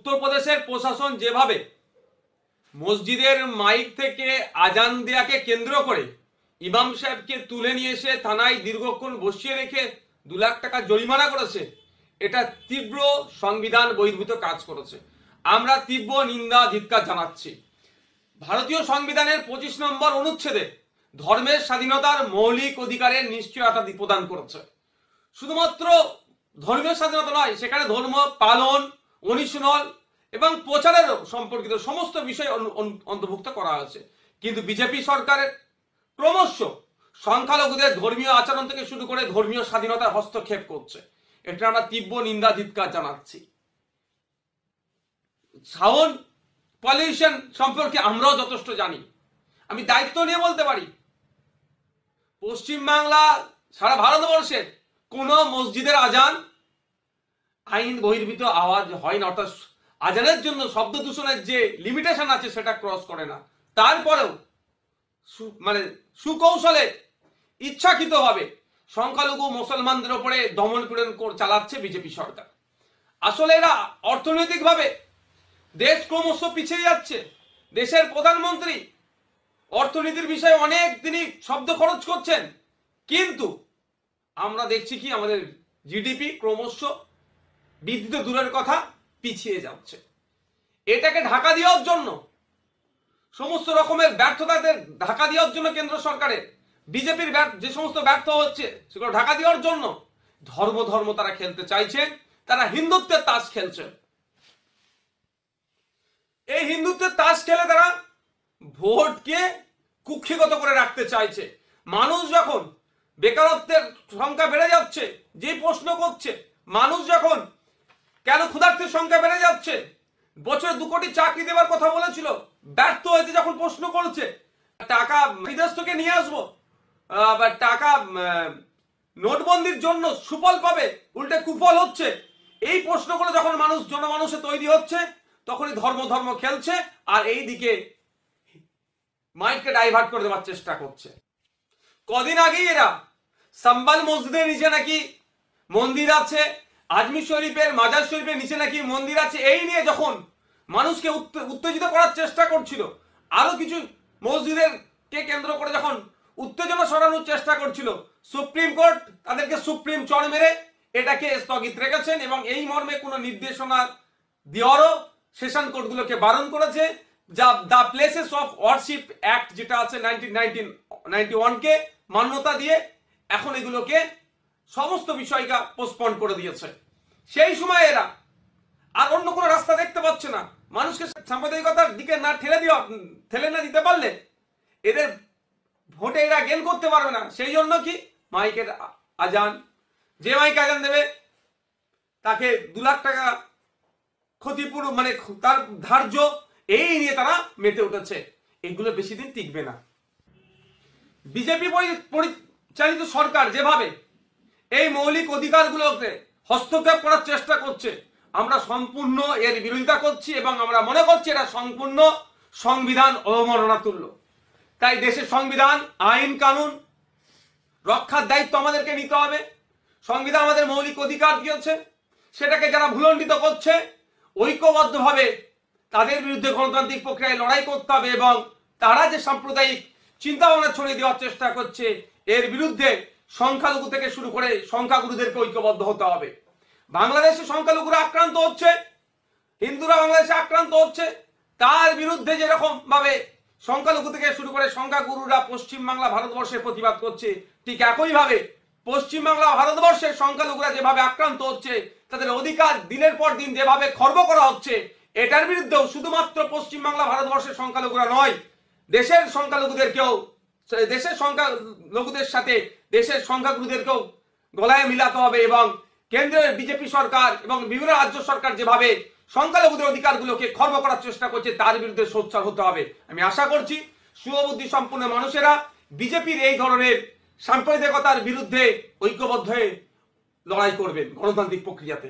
উত্তরপ্রদেশের প্রশাসন যেভাবে মসজিদের মাইক থেকে আজান দেয়াকে কেন্দ্র করে ইমাম সাহেবকে তুলে নিয়ে এসে থানায় দীর্ঘক্ষণ বসিয়ে রেখে 2 লাখ টাকা জরিমানা করেছে, এটা তীব্র সংবিধান বহির্ভূত কাজ করেছে। আমরা তীব্র নিন্দা ধিক্কার জানাচ্ছি। ভারতীয় সংবিধানের 25 নম্বর অনুচ্ছেদে ধর্মের স্বাধীনতার মৌলিক অধিকারের নিশ্চয়তা প্রদান করেছে। শুধুমাত্র ধর্মীয় স্বাধীনতা নয়, সেখানে ধর্ম পালন, অনুশীলন এবং প্রচারের সম্পর্কিত সমস্ত বিষয় অন্তর্ভুক্ত করা হয়েছে। কিন্তু বিজেপি সরকারের ক্রমশ সংখ্যালঘুদের ধর্মীয় আচরণ থেকে শুরু করে ধর্মীয় স্বাধীনতার হস্তক্ষেপ করছে। এটা আমরা তীব্র নিন্দা ধিক্কার জানাচ্ছি। সাউন্ড পলিউশন সম্পর্কে আমরাও যথেষ্ট জানি। আমি দায়িত্ব নিয়ে বলতে পারি, পশ্চিমবাংলা সারা ভারতবর্ষের কোন মসজিদের আজান আইন বহির্ভূত আওয়াজ হয় না, অর্থাৎ আজানের জন্য শব্দ দূষণের যে লিমিটেশন আছে সেটা ক্রস করে না। তারপরেও সুকৌশলে ইচ্ছাকৃতভাবে সংখ্যালঘু মুসলমানদের উপরে দমন পীড়ন চালাচ্ছে বিজেপি সরকার। আসলে এরা অর্থনৈতিকভাবে দেশ ক্রমশ পিছিয়ে যাচ্ছে। দেশের প্রধানমন্ত্রী অর্থনীতির বিষয়ে অনেক তিনি শব্দ খরচ করছেন, কিন্তু আমরা দেখছি কি আমাদের জিডিপি ক্রমশ বৃদ্ধি দূরের কথা পিছিয়ে যাচ্ছে। এটাকে ঢাকা দেওয়ার জন্য, সমস্ত রকমের ব্যর্থতাদের ঢাকা দেওয়ার জন্য কেন্দ্র সরকারের বিজেপির যে সমস্ত ব্যর্থ হচ্ছে সেগুলো ঢাকা দেওয়ার জন্য ধর্ম তারা খেলতে চাইছে। তারা হিন্দুত্বের তাস খেলছে। এই হিন্দুত্বের তাস খেলে তারা ভোটকে কুক্ষিগত করে রাখতে চাইছে। মানুষ যখন বেকারত্বের সংখ্যা বেড়ে যাচ্ছে, যে প্রশ্ন করছে, মানুষ যখন কেন ক্ষুধার্তের সংখ্যা বেড়ে যাচ্ছে, বছরে 2 কোটি চাকরি দেওয়ার কথা বলেছিল, ব্যর্থ হয়েছে যখন প্রশ্ন করছে, টাকা বিদেশ থেকে নিয়ে আসবো বা টাকা নোটবন্দির জন্য সুফল পাবে, উল্টে কুফল হচ্ছে, এই প্রশ্নগুলো যখন জনমানুষে তৈরি হচ্ছে, তখনই ধর্ম খেলছে আর এই দিকে মাইন্ডকে ডাইভার্ট করে দেওয়ার চেষ্টা করছে। কদিন আগেই এরা সাম্বাল মসজিদের নিচে নাকি মন্দির আছে, আজমির শরীফের মাজার শরীফের নিচে নাকি মন্দির আছে, এই নিয়ে যখন মানুষকে উত্তেজিত করার চেষ্টা করছিল, আরো কিছু মসজিদের কে কেন্দ্র করে যখন উত্তেজনা সরানোর চেষ্টা করছিল, সুপ্রিম কোর্ট তাদেরকে সুপ্রিম চড় মেরে এটাকে স্থগিত রেখেছেন এবং এই মর্মে কোনো নির্দেশনা দেওয়ারও সেশন কোর্টগুলোকে বারণ করেছে। যা the places of warship act যেটা আছে 1991 কে মান্যতা দিয়ে এখন এগুলোকে সমস্ত বিষয়কে পোস্টপন্ড করে দিয়েছে। সেই সময় এরা আর অন্য কোনো রাস্তা দেখতে পাচ্ছে না। মানুষকে সাম্প্রদায়িকতার দিকে না ঠেলে না দিতে পারলে এদের ভোটে এরা গেইন করতে পারবে না। সেই জন্য কি মাইকের আজান, যে মাইকে আজান দেবে তাকে 2 লাখ টাকা ক্ষতিপূরণ, তার ধার্য, এই নিয়ে তারা মেতে উঠেছে। এগুলো বেশি দিন টিকবে না। বিজেপি পরিচালিত সরকার যেভাবে এই মৌলিক অধিকারগুলোকে হস্তক্ষেপ করার চেষ্টা করছে, আমরা সম্পূর্ণ এর বিরোধিতা করছি এবং আমরা মনে করছি এটা সম্পূর্ণ সংবিধান অবমাননা তুল্য। তাই দেশের সংবিধান, আইন কানুন রক্ষার দায়িত্ব আমাদেরকে নিতে হবে। সংবিধান আমাদের মৌলিক অধিকার দিয়েছে, সেটাকে যারা ভুলণ্ডিত করছে ঐক্যবদ্ধভাবে তাদের বিরুদ্ধে গণতান্ত্রিক প্রক্রিয়ায় লড়াই করতে হবে এবং তারা যে সাম্প্রদায়িক চিন্তাভাবনা ছড়িয়ে দেওয়ার চেষ্টা করছে এর বিরুদ্ধে সংখ্যালঘু থেকে শুরু করে সংখ্যাগুরুদেরকে ঐক্যবদ্ধ হতে হবে। বাংলাদেশে সংখ্যালঘুরা আক্রান্ত হচ্ছে, হিন্দুরা বাংলাদেশে আক্রান্ত হচ্ছে, তার বিরুদ্ধে যেরকম ভাবে সংখ্যালঘু থেকে শুরু করে সংখ্যাগুরুরা পশ্চিমবাংলা ভারতবর্ষে প্রতিবাদ করছে, ঠিক একইভাবে পশ্চিমবাংলা ভারতবর্ষের সংখ্যালঘুরা যেভাবে আক্রান্ত হচ্ছে, তাদের অধিকার দিনের পর দিন যেভাবে খর্ব করা হচ্ছে, এটার বিরুদ্ধেও শুধুমাত্র পশ্চিমবাংলা ভারতবর্ষের সংখ্যালঘুরা নয়, দেশের সংখ্যালঘুদেরকেও, দেশের সংখ্যালঘুদের সাথে দেশের সংখ্যাগুরুদেরকেও গলায় মিলাতে হবে এবং কেন্দ্রের বিজেপি সরকার এবং বিভিন্ন রাজ্য সরকার যেভাবে সংখ্যালঘুদের অধিকারগুলোকে খর্ব করার চেষ্টা করছে তার বিরুদ্ধে সোচ্চার হতে হবে। আমি আশা করছি শুভবুদ্ধি সম্পন্ন মানুষেরা বিজেপির এই ধরনের সাম্প্রদায়িকতার বিরুদ্ধে ঐক্যবদ্ধ হয়ে লড়াই করবেন গণতান্ত্রিক প্রক্রিয়াতে।